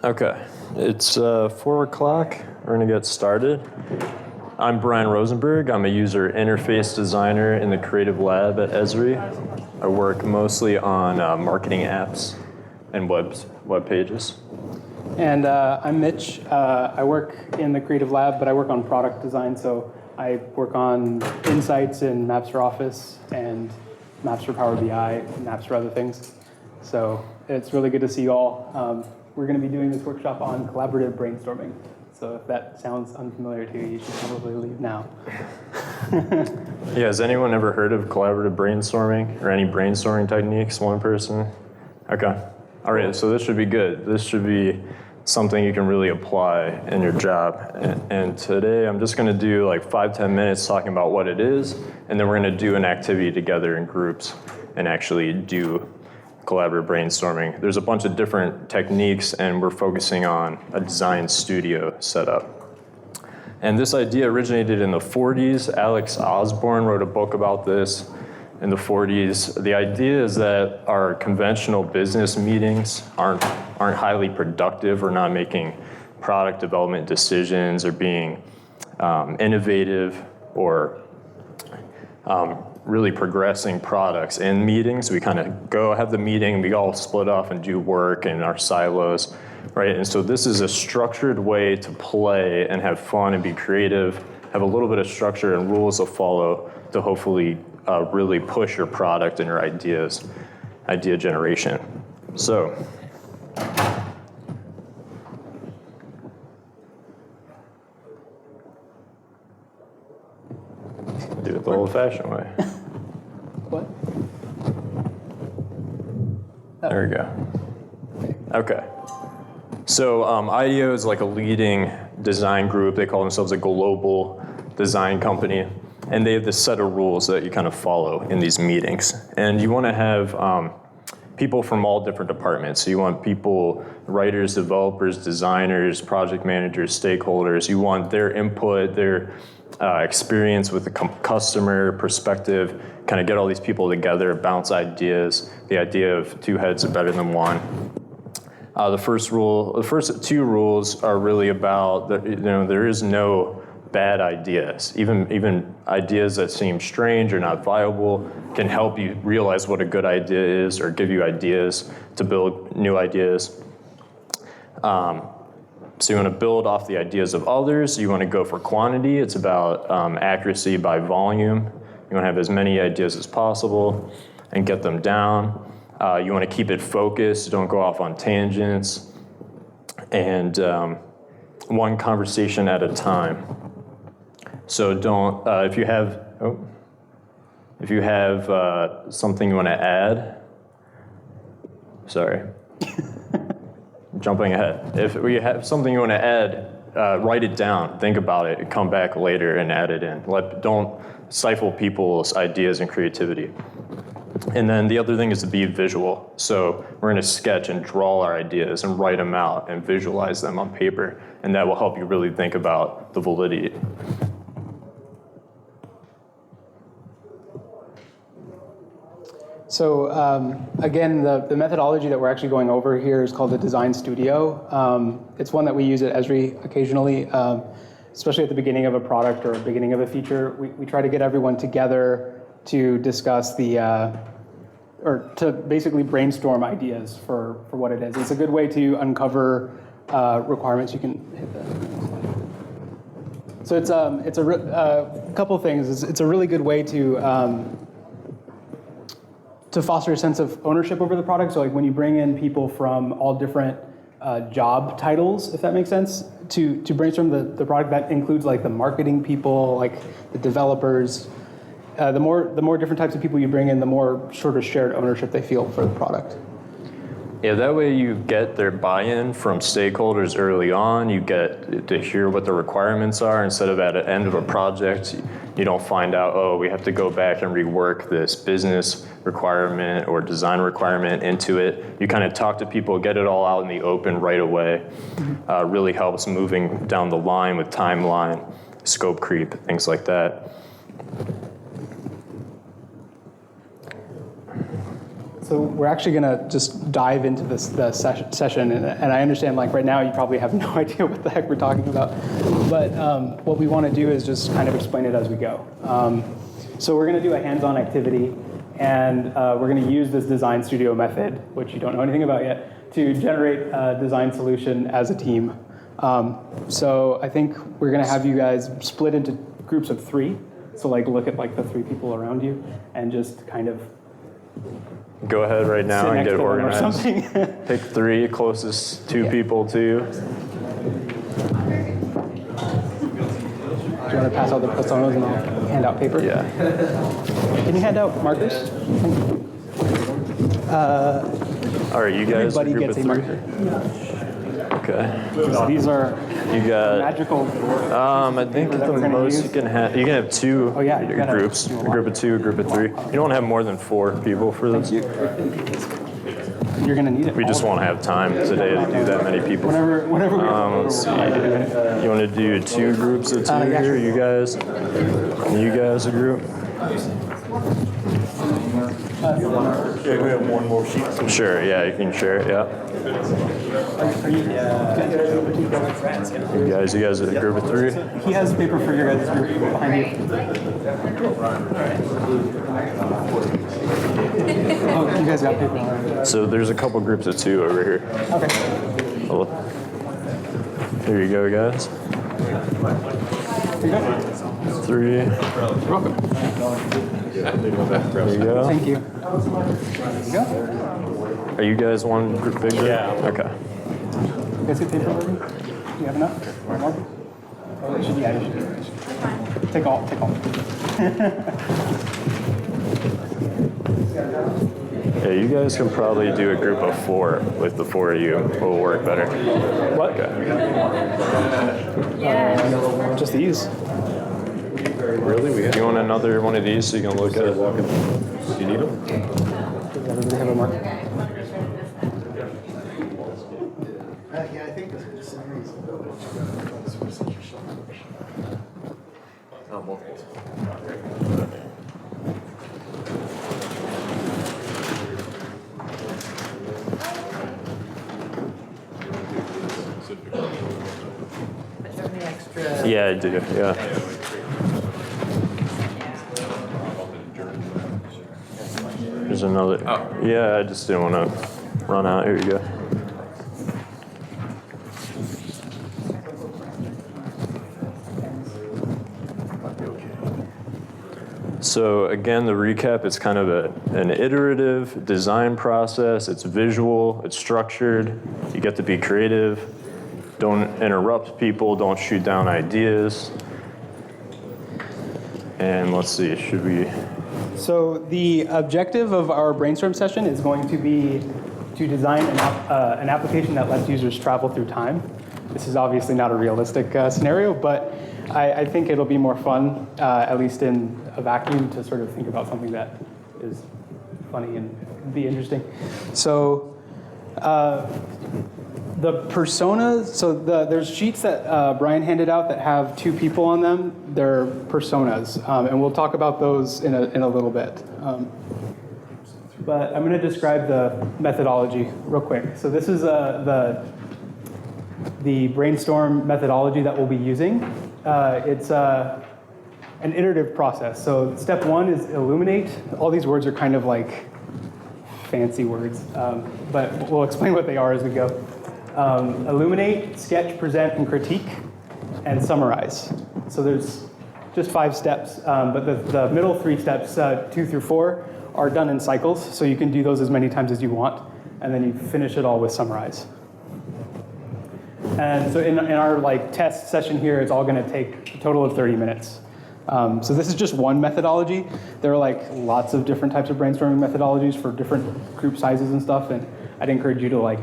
Okay, it's 4 o'clock. We're gonna get started. I'm Brian Rosenberg. I'm a user interface designer in the creative lab at Esri. I work mostly on marketing apps and web pages. And I'm Mitch. I work in the creative lab, but I work on product design. So I work on insights in Maps for Office and Maps for Power BI, and Maps for other things. So it's really good to see you all. We're going to be doing this workshop on collaborative brainstorming. So if that sounds unfamiliar to you, you should probably leave now. Yeah, has anyone ever heard of collaborative brainstorming or any brainstorming techniques? One person? Okay. All right, so this should be good. This should be something you can really apply in your job. And today I'm just going to do like 5-10 minutes talking about what it is, and then we're going to do an activity together in groups and actually do collaborative brainstorming. There's a bunch of different techniques, and we're focusing on a design studio setup. And this idea originated in the 40s. Alex Osborne wrote a book about this in the 40s. The idea is that our conventional business meetings aren't highly productive. We're not making product development decisions or being innovative or really progressing products in meetings. We kind of go have the meeting, we all split off and do work in our silos, right? And so this is a structured way to play and have fun and be creative, have a little bit of structure and rules to follow to hopefully really push your product and your idea generation. So, do it the old-fashioned way. What? Oh. There we go. Okay. So IDEO is like a leading design group. They call themselves a global design company. And they have this set of rules that you kind of follow in these meetings. And you want to have people from all different departments. So you want people, writers, developers, designers, project managers, stakeholders. You want their input, their experience with the customer perspective, kind of get all these people together, bounce ideas. The idea of two heads are better than one. The first two rules are really about, there is no bad ideas. Even ideas that seem strange or not viable can help you realize what a good idea is or give you ideas to build new ideas. So you want to build off the ideas of others. You want to go for quantity. It's about accuracy by volume. You want to have as many ideas as possible and get them down. You want to keep it focused. Don't go off on tangents. And one conversation at a time. So don't, if you have something you want to add, sorry. Jumping ahead. If we have something you want to add, write it down, think about it, come back later and add it in. Don't stifle people's ideas and creativity. And then the other thing is to be visual. So we're going to sketch and draw our ideas and write them out and visualize them on paper. And that will help you really think about the validity. So again, the methodology that we're actually going over here is called the design studio. It's one that we use at Esri occasionally, especially at the beginning of a product or beginning of a feature. We try to get everyone together to discuss or to basically brainstorm ideas for what it is. It's a good way to uncover requirements. You can hit that. So it's a couple things. It's a really good way to foster a sense of ownership over the product. So like when you bring in people from all different job titles, if that makes sense, to brainstorm the product, that includes like the marketing people, like the developers. The more different types of people you bring in, the more sort of shared ownership they feel for the product. Yeah, that way you get their buy-in from stakeholders early on. You get to hear what the requirements are instead of at the end of a project. You don't find out, oh, we have to go back and rework this business requirement or design requirement into it. You kind of talk to people, get it all out in the open right away. Really helps moving down the line with timeline, scope creep, things like that. So we're actually going to just dive into the session, and I understand like right now you probably have no idea what the heck we're talking about, but what we want to do is just kind of explain it as we go. So we're going to do a hands-on activity, and we're going to use this design studio method, which you don't know anything about yet, to generate a design solution as a team. So I think we're going to have you guys split into groups of 3. So like look at like the 3 people around you, and just kind of go ahead right now and get it organized. Pick 3 closest 2 people to you. Do you want to pass out the personas and I'll hand out paper? Yeah. Can you hand out markers? All right, you guys are Everybody group gets of a 3. marker. Okay. These are You got. magical. I think the most you can have 2 groups. A group of 2, a group of 3. You don't have more than 4 people for this. You're going to need it. We just won't have time today to do that many people. Whenever we Let's see. You want to do 2 groups of 2 yeah, here? sure. You guys? And you guys a group? Yeah, we have one more sheet. Sure, yeah, you can share it, yeah. You guys a group of 3? He has paper for your guys' group behind you. Oh, you guys got paper. So there's a couple groups of 2 over here. Okay. Oh, here you go, guys. Here you go. 3. You're welcome. There you go. Thank you. There you go. Are you guys one group big group? Yeah. Okay. You guys get paper already? Do you have enough? One more? Oh, you should, yeah, you should. Take all. Yeah, you guys can probably do a group of 4 with the 4 of you. It will work better. What? Just these. Really? You want another one of these so you can look at it? Do you need them? Does everybody have a marker? Yeah, I think this series. Oh, multiple. Yeah, I do. Yeah. There's another. Oh. Yeah, I just didn't want to run out. Here you go. So again, the recap, it's kind of an iterative design process. It's visual, it's structured. You get to be creative. Don't interrupt people, don't shoot down ideas. And let's see, should we? So the objective of our brainstorm session is going to be to design an application that lets users travel through time. This is obviously not a realistic scenario, but I think it'll be more fun, at least in a vacuum, to sort of think about something that is funny and be interesting. So the personas, so there's sheets that Brian handed out that have 2 people on them. They're personas, and we'll talk about those in a little bit. But I'm going to describe the methodology real quick. So this is the brainstorm methodology that we'll be using. It's an iterative process. So step 1 is illuminate. All these words are kind of like fancy words, but we'll explain what they are as we go. Illuminate, sketch, present, and critique, and summarize. So there's just 5 steps, but the middle 3 steps, 2 through 4, are done in cycles, so you can do those as many times as you want, and then you finish it all with summarize. And so in our like test session here, it's all going to take a total of 30 minutes. So this is just one methodology. There are like lots of different types of brainstorming methodologies for different group sizes and stuff, and I'd encourage you to like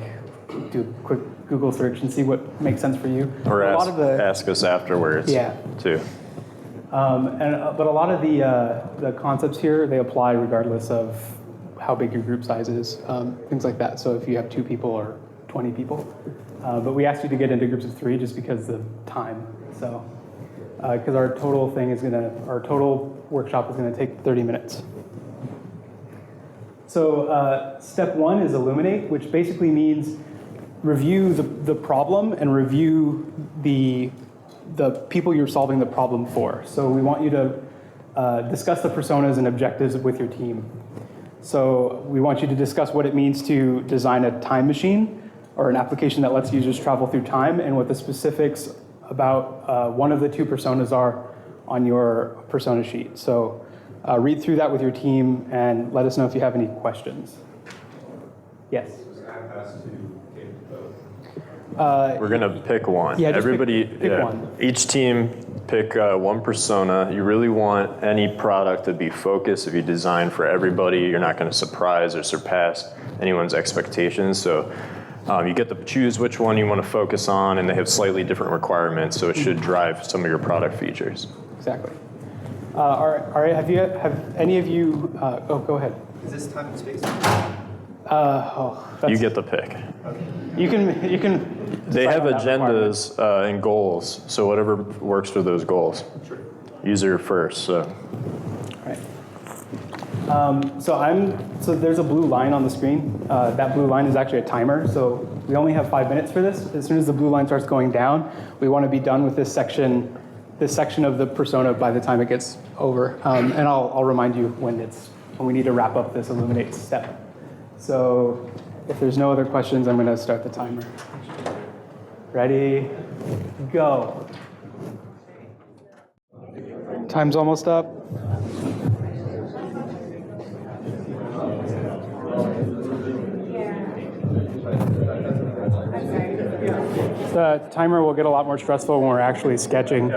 do a quick Google search and see what makes sense for you. Or a lot of the, ask us afterwards, too. but a lot of the concepts here, they apply regardless of how big your group size is, things like that. So if you have 2 people or 20 people. But we asked you to get into groups of 3 just because of time. So, because our total workshop is gonna take 30 minutes. So step one is Illuminate, which basically means review the problem and review the people you're solving the problem for. So we want you to discuss the personas and objectives with your team. So we want you to discuss what it means to design a time machine or an application that lets users travel through time, and what the specifics about one of the two personas are on your persona sheet. So read through that with your team and let us know if you have any questions. Yes? We're gonna pick one. Yeah, just Everybody, pick one. Each team pick one persona. You really want any product to be focused. If you design for everybody, you're not gonna surprise or surpass anyone's expectations. So you get to choose which one you want to focus on, and they have slightly different requirements, so it should drive some of your product features. Exactly. All right, have any of you, go ahead. Is this time and space? You get the pick. You can. They have decide on that agendas and goals, so whatever works for those goals. Sure. User first, so. Right. So there's a blue line on the screen. That blue line is actually a timer, so we only have 5 minutes for this. As soon as the blue line starts going down, we want to be done with this section of the persona by the time it gets over. And I'll remind you when we need to wrap up this Illuminate step. So if there's no other questions, I'm going to start the timer. Ready, go. Time's almost up. The timer will get a lot more stressful when we're actually sketching.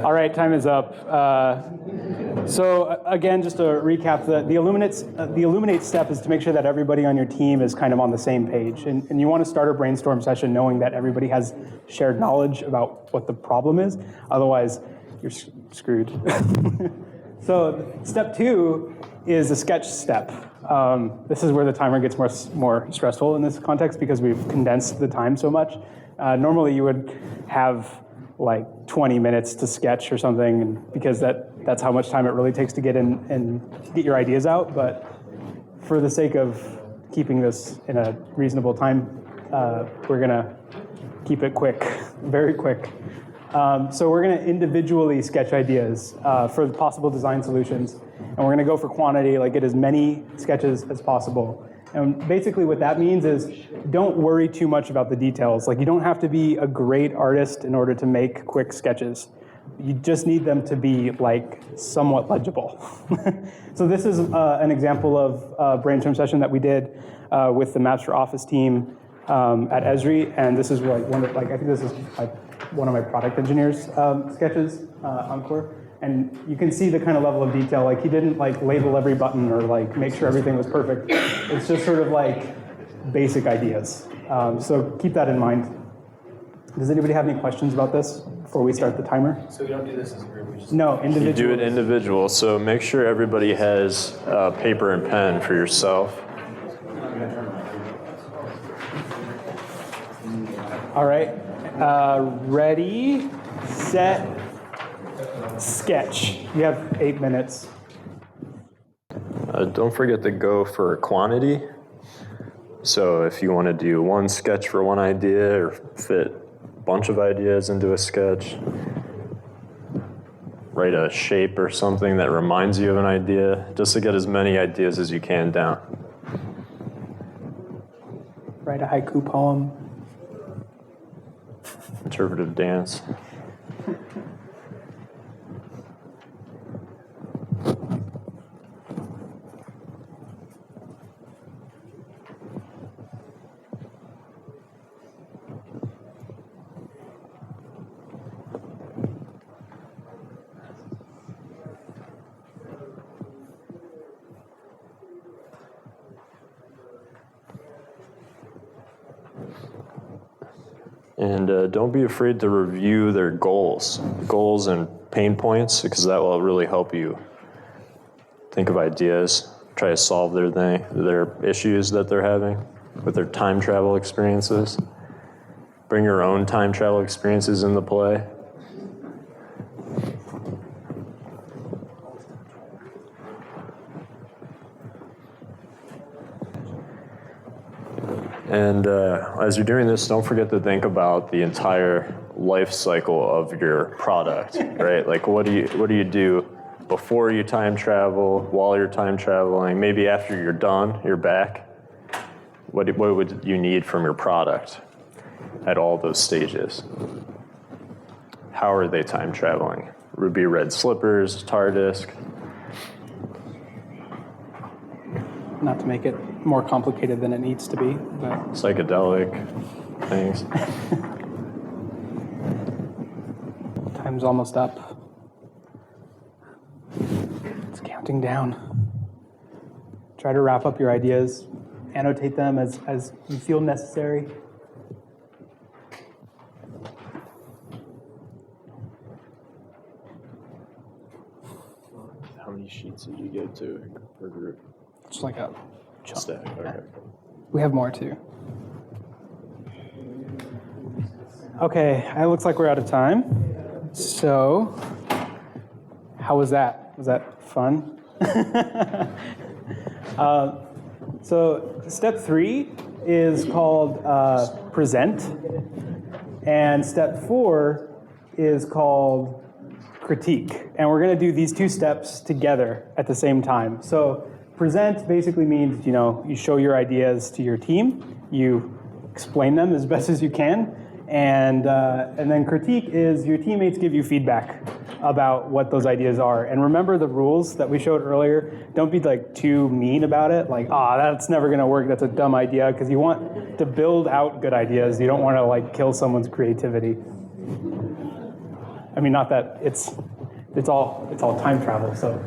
All right, time is up. So again, just to recap, the Illuminate step is to make sure that everybody on your team is kind of on the same page. And you want to start a brainstorm session knowing that everybody has shared knowledge about what the problem is. Otherwise, you're screwed. So step two is the sketch step. This is where the timer gets more stressful in this context because we've condensed the time so much. Normally you would have like 20 minutes to sketch or something, because that's how much time it really takes to get in and get your ideas out. But for the sake of keeping this in a reasonable time, we're gonna keep it quick, very quick. So we're gonna individually sketch ideas for the possible design solutions. And we're gonna go for quantity, like get as many sketches as possible. And basically what that means is don't worry too much about the details. Like you don't have to be a great artist in order to make quick sketches. You just need them to be like somewhat legible. So this is an example of a brainstorm session that we did with the Maps for Office team at Esri. And this is like I think this is like one of my product engineers sketches, Encore. And you can see the kind of level of detail. Like he didn't like label every button or like make sure everything was perfect. It's just sort of like basic ideas. So keep that in mind. Does anybody have any questions about this before we start the timer? So we don't do this as a group, we just... No, individual. You do it individual, so make sure everybody has paper and pen for yourself. All right. Ready, set, sketch. You have 8 minutes. Don't forget to go for quantity. So if you want to do one sketch for one idea or fit a bunch of ideas into a sketch, write a shape or something that reminds you of an idea, just to get as many ideas as you can down. Write a haiku poem. Interpretive dance. And don't be afraid to review their goals and pain points, because that will really help you think of ideas, try to solve their issues that they're having with their time travel experiences. Bring your own time travel experiences into play. And as you're doing this, don't forget to think about the entire life cycle of your product, right? Like what do you do before you time travel, while you're time traveling, maybe after you're done, you're back? What would you need from your product at all those stages? How are they time traveling? Ruby red slippers, tar disk. Not to make it more complicated than it needs to be, but Psychedelic things. time's almost up. It's counting down. Try to wrap up your ideas, annotate them as you feel necessary. How many sheets did you get to per group? Just like a chunk. Stack, okay. We have more too. Okay, it looks like we're out of time. So, how was that? Was that fun? So step 3 is called present, and step 4 is called critique. And we're going to do these 2 steps together at the same time. So present basically means, you show your ideas to your team, you explain them as best as you can, and then critique is your teammates give you feedback about what those ideas are. And remember the rules that we showed earlier. Don't be like too mean about it, like, that's never gonna work, that's a dumb idea, because you want to build out good ideas. You don't want to like kill someone's creativity. I mean, not that it's all time travel, so.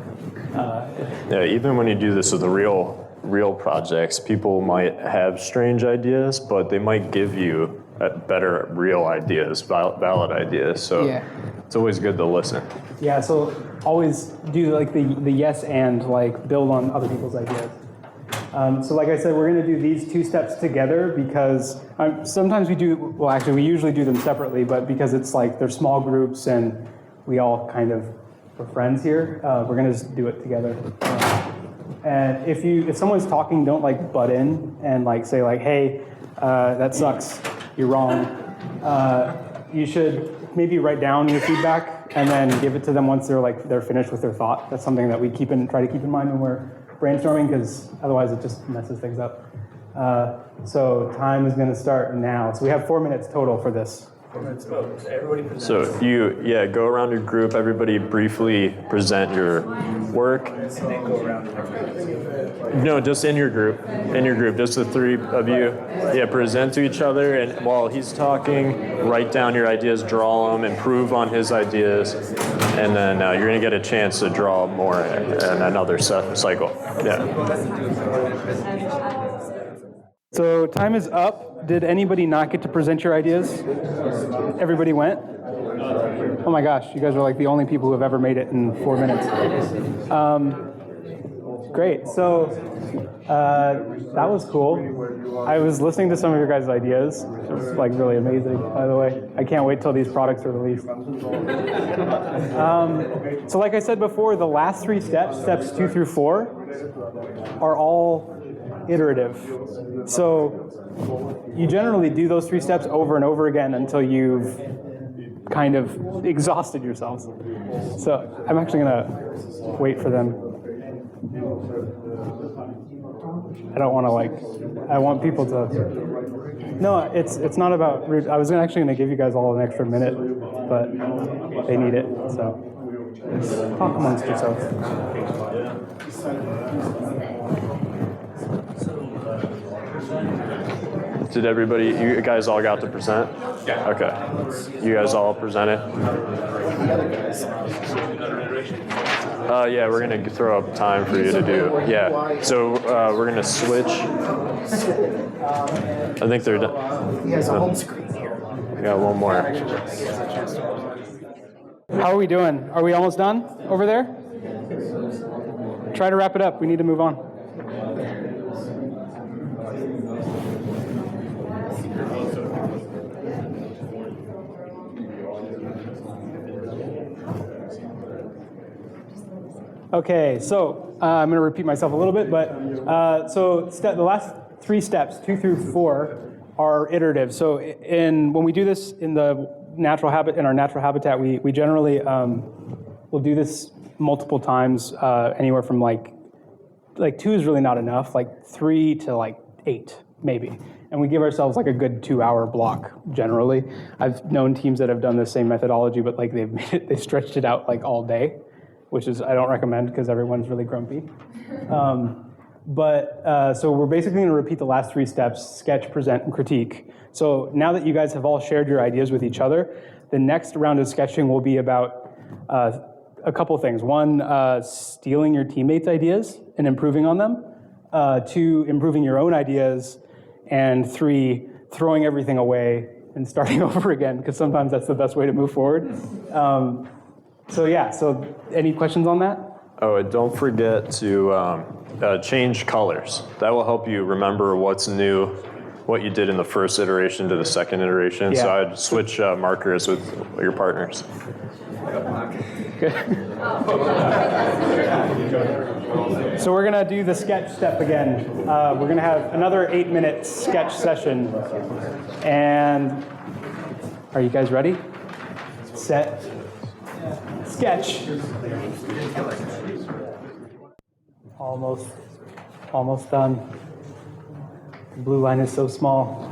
Yeah, even when you do this with the real projects, people might have strange ideas, but they might give you better real ideas, valid ideas. So Yeah. it's always good to listen. Yeah, so always do like the yes and like build on other people's ideas. So like I said, we're going to do these 2 steps together because sometimes we usually do them separately, but because it's like they're small groups and we all kind of are friends here, we're going to just do it together. And if someone's talking, don't like butt in and like say like, hey, that sucks, you're wrong. You should maybe write down your feedback and then give it to them once they're finished with their thought. That's something that we try to keep in mind when we're brainstorming, because otherwise it just messes things up. So time is going to start now. So we have 4 minutes total for this. So go around your group, everybody briefly present your work. And then go around. No, just in your group, just the 3 of you. Yeah, present to each other, and while he's talking, write down your ideas, draw them, improve on his ideas, and then you're gonna get a chance to draw more in another cycle. Yeah. So time is up. Did anybody not get to present your ideas? Everybody went? Oh my gosh, you guys are like the only people who have ever made it in 4 minutes. Great, so that was cool. I was listening to some of your guys' ideas. It was like really amazing, by the way. I can't wait till these products are released. So like I said before, the last 3 steps 2 through 4, are all iterative. So you generally do those 3 steps over and over again until you've kind of exhausted yourselves. So I'm actually gonna wait for them. I don't want to I want people to. No, it's not about. I was actually going to give you guys all an extra minute, but they need it. So talk amongst yourselves. Did you guys all got to present? Yeah. Okay. You guys all presented? Yeah, we're going to throw up time for you to do. Yeah. So we're going to switch. I think they're done. He has a home screen here. We got one more. How are we doing? Are we almost done over there? Try to wrap it up. We need to move on. Okay, so I'm going to repeat myself a little bit, but so the last 3 steps, 2 through 4, are iterative. So when we do this in our natural habitat, we generally will do this multiple times, anywhere from like 2 is really not enough, like 3 to like 8 maybe. And we give ourselves like a good 2-hour block generally. I've known teams that have done the same methodology, but like they stretched it out like all day, which is I don't recommend because everyone's really grumpy. So we're basically going to repeat the last 3 steps: sketch, present, and critique. So now that you guys have all shared your ideas with each other, the next round of sketching will be about a couple things. 1, stealing your teammates' ideas and improving on them. 2, improving your own ideas. And 3, throwing everything away and starting over again, because sometimes that's the best way to move forward. So any questions on that? Oh, and don't forget to change colors. That will help you remember what's new, what you did in the first iteration to the second iteration. Yeah. So I'd switch markers with your partners. So we're gonna do the sketch step again. We're gonna have another 8-minute sketch session. And are you guys ready? Set, sketch. Almost done. The blue line is so small.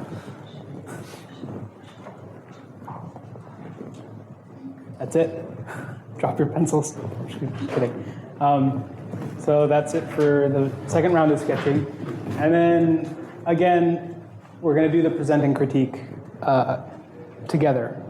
That's it. Drop your pencils. Just kidding. So that's it for the second round of sketching. And then, again, we're going to do the present and critique together.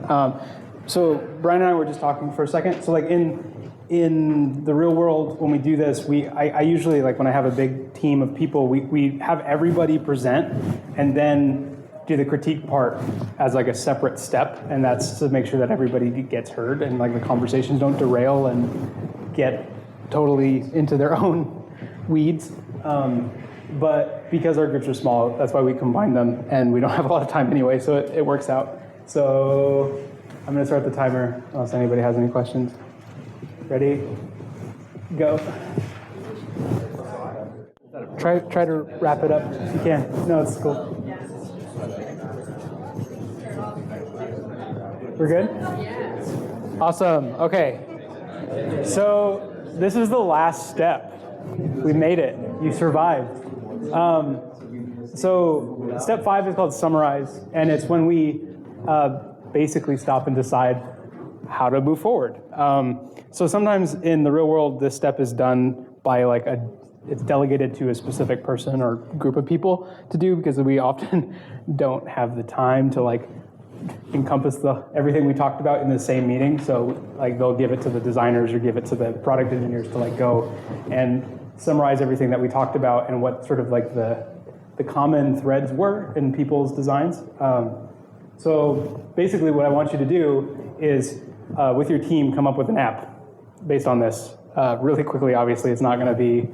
So Brian and I were just talking for a second. So like in the real world, when we do this, I usually, like when I have a big team of people, we have everybody present and then do the critique part as like a separate step, and that's to make sure that everybody gets heard and like the conversations don't derail and get totally into their own weeds. But because our groups are small, that's why we combine them, and we don't have a lot of time anyway, so it works out. So I'm gonna start the timer unless anybody has any questions. Ready? Go. Try to wrap it up if you can. No, it's cool. We're good? Awesome. Okay. So this is the last step. We made it. You survived. So step 5 is called summarize, and it's when we basically stop and decide how to move forward. So sometimes in the real world, this step is done by like it's delegated to a specific person or group of people to do, because we often don't have the time to like encompass everything we talked about in the same meeting. So like they'll give it to the designers or give it to the product engineers to like go and summarize everything that we talked about and what sort of like the common threads were in people's designs. So basically what I want you to do is with your team come up with an app based on this really quickly. Obviously it's not going to be,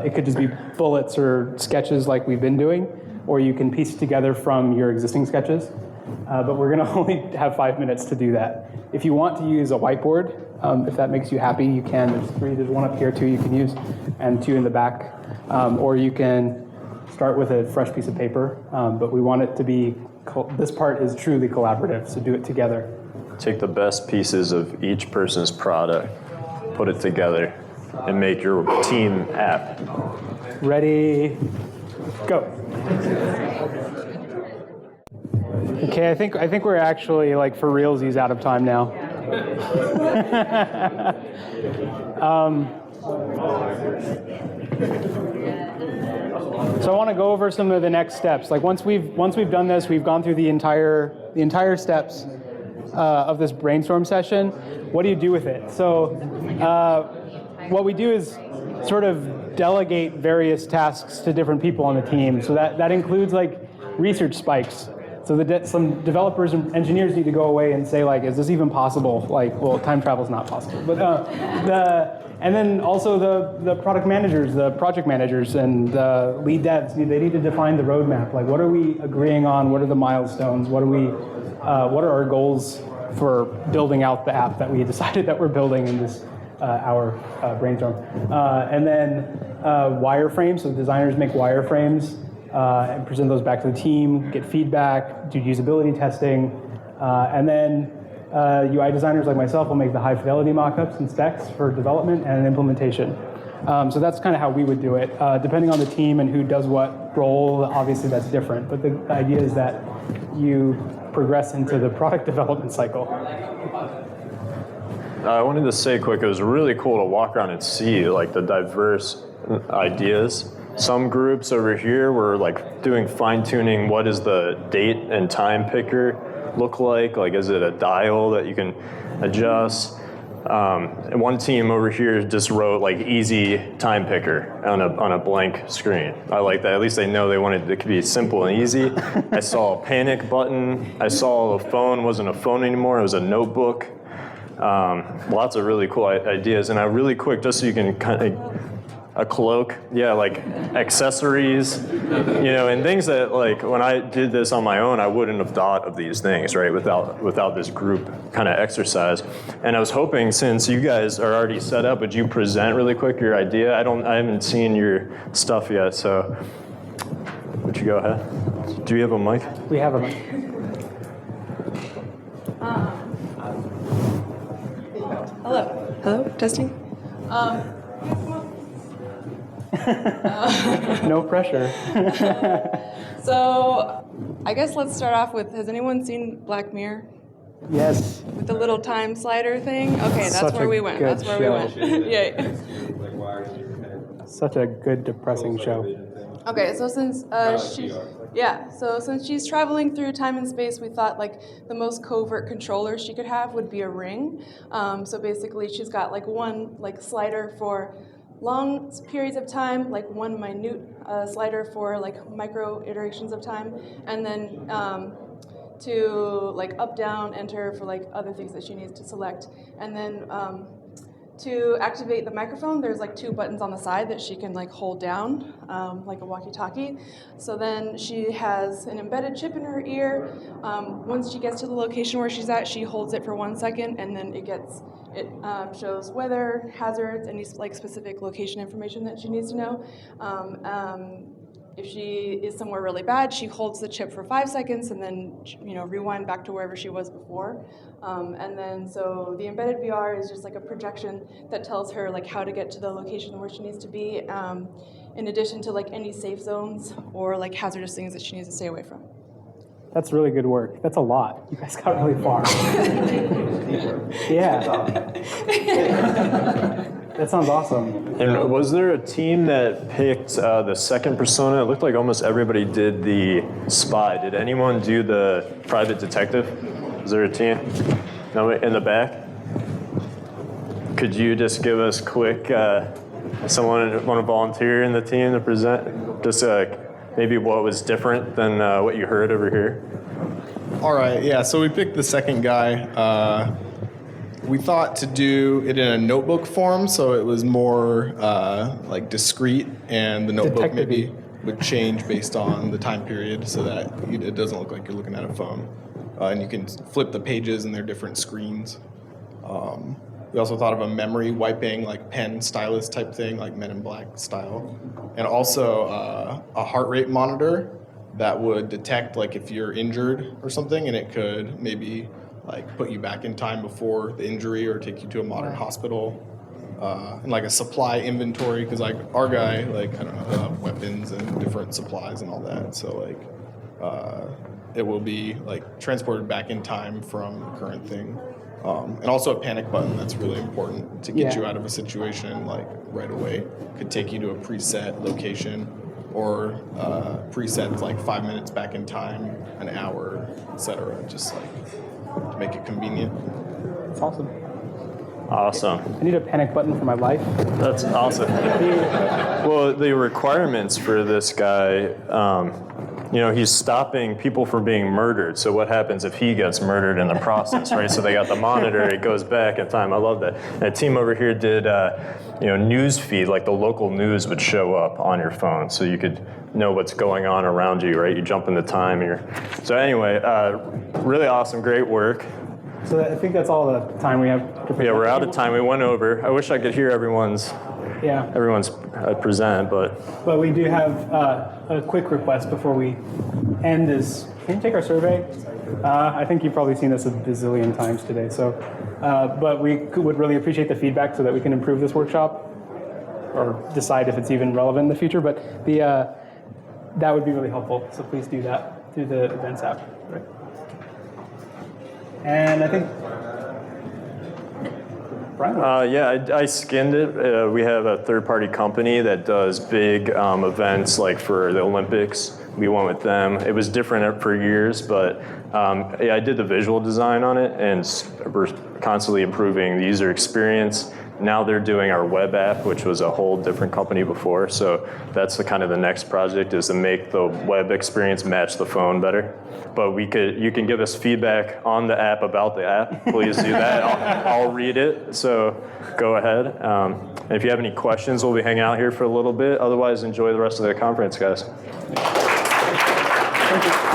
it could just be bullets or sketches like we've been doing, or you can piece it together from your existing sketches. But we're going to only have 5 minutes to do that. If you want to use a whiteboard, if that makes you happy, you can. There's 3. There's 1 up here, 2 you can use, and 2 in the back. Or you can start with a fresh piece of paper. But we want it to be, this part is truly collaborative, so do it together. Take the best pieces of each person's product, put it together, and make your team app. Ready, go. Okay, I think we're actually like for realsies out of time now. So I want to go over some of the next steps. Like once we've done this, we've gone through the entire steps of this brainstorm session. What do you do with it? So what we do is sort of delegate various tasks to different people on the team. So that includes like research spikes. So some developers and engineers need to go away and say like, is this even possible? Like, well, time travel is not possible. But and then also the product managers, the project managers, and the lead devs, they need to define the roadmap. Like, what are we agreeing on? What are the milestones? What are our goals for building out the app that we decided that we're building in this hour brainstorm? And then wireframes. So designers make wireframes and present those back to the team, get feedback, do usability testing, and then UI designers like myself will make the high fidelity mockups and specs for development and implementation. So that's kind of how we would do it. Depending on the team and who does what role, obviously that's different. But the idea is that you progress into the product development cycle. I wanted to say quick, it was really cool to walk around and see like the diverse ideas. Some groups over here were like doing fine tuning. What does the date and time picker look like? Like, is it a dial that you can adjust? And one team over here just wrote like easy time picker on a blank screen. I like that. At least they know they wanted it to be simple and easy. I saw a panic button. I saw a phone wasn't a phone anymore. It was a notebook. Lots of really cool ideas. And I really quick, just so you can kind of, a cloak, yeah, like accessories, and things that like when I did this on my own, I wouldn't have thought of these things, right, without this group kind of exercise. And I was hoping, since you guys are already set up, would you present really quick your idea? I haven't seen your stuff yet, so would you go ahead? Do you have a mic? We have a mic. Hello, testing. No pressure. So, I guess let's start off with, has anyone seen Black Mirror? Yes. With the little time slider thing? Okay, that's Such where a we went. good That's where we went. Yay. Such a good depressing show. Okay, so since since she's traveling through time and space, we thought like the most covert controller she could have would be a ring. So basically, she's got like one like slider for long periods of time, like one minute slider for like micro iterations of time, and then to like up, down, enter for like other things that she needs to select, and then to activate the microphone, there's like 2 buttons on the side that she can like hold down, like a walkie-talkie. So then she has an embedded chip in her ear. Once she gets to the location where she's at, she holds it for 1 second, and then it shows weather, hazards, any like specific location information that she needs to know. If she is somewhere really bad, she holds the chip for 5 seconds and then rewind back to wherever she was before. And then so the embedded VR is just like a projection that tells her like how to get to the location where she needs to be, in addition to like any safe zones or like hazardous things that she needs to stay away from. That's really good work. That's a lot. You guys got really far. Yeah. That sounds awesome. And was there a team that picked the second persona? It looked like almost everybody did the spy. Did anyone do the private detective? Is there a team? No, in the back? Could you just give us quick, someone want to volunteer in the team to present? Just maybe what was different than what you heard over here? All right, yeah, so we picked the second guy. We thought to do it in a notebook form, so it was more like discrete, and the notebook maybe would change based on the time period so that it doesn't look like you're looking at a phone. And you can flip the pages and they're different screens. We also thought of a memory wiping, like pen stylus type thing, like Men in Black style. And also a heart rate monitor that would detect like if you're injured or something, and it could maybe like put you back in time before the injury or take you to a modern hospital. And like a supply inventory, because like our guy, like, I don't know, weapons and different supplies and all that. So like it will be like transported back in time from the current thing. And also a panic button that's really important to get you out of a situation like right away. Could take you to a preset location or presets like 5 minutes back in time, an hour, etc. Just like to make it convenient. That's awesome. Awesome. I need a panic button for my life. That's awesome. Well, the requirements for this guy, he's stopping people from being murdered. So what happens if he gets murdered in the process, right? So they got the monitor, it goes back in time. I love that. And a team over here did, news feed, like the local news would show up on your phone, so you could know what's going on around you, right? You jump into time. So anyway, really awesome, great work. So I think that's all the time we have to present. Yeah, we're out of time. We went over. I wish I could hear everyone's Yeah. everyone's present, but But we do have a quick request before we end is, can you take our survey? I think you've probably seen this a bazillion times today. So, but we would really appreciate the feedback so that we can improve this workshop or decide if it's even relevant in the future. But that would be really helpful. So please do that through the Events app. Right. And I think, Brian? yeah, I skinned it. We have a third-party company that does big events like for the Olympics. We went with them. It was different for years, but yeah, I did the visual design on it, and we're constantly improving the user experience. Now they're doing our web app, which was a whole different company before. So that's the kind of the next project is to make the web experience match the phone better. But you can give us feedback on the app about the app. Please do that. I'll read it. So go ahead. And if you have any questions, we'll be hanging out here for a little bit. Otherwise, enjoy the rest of the conference, guys. Thank you.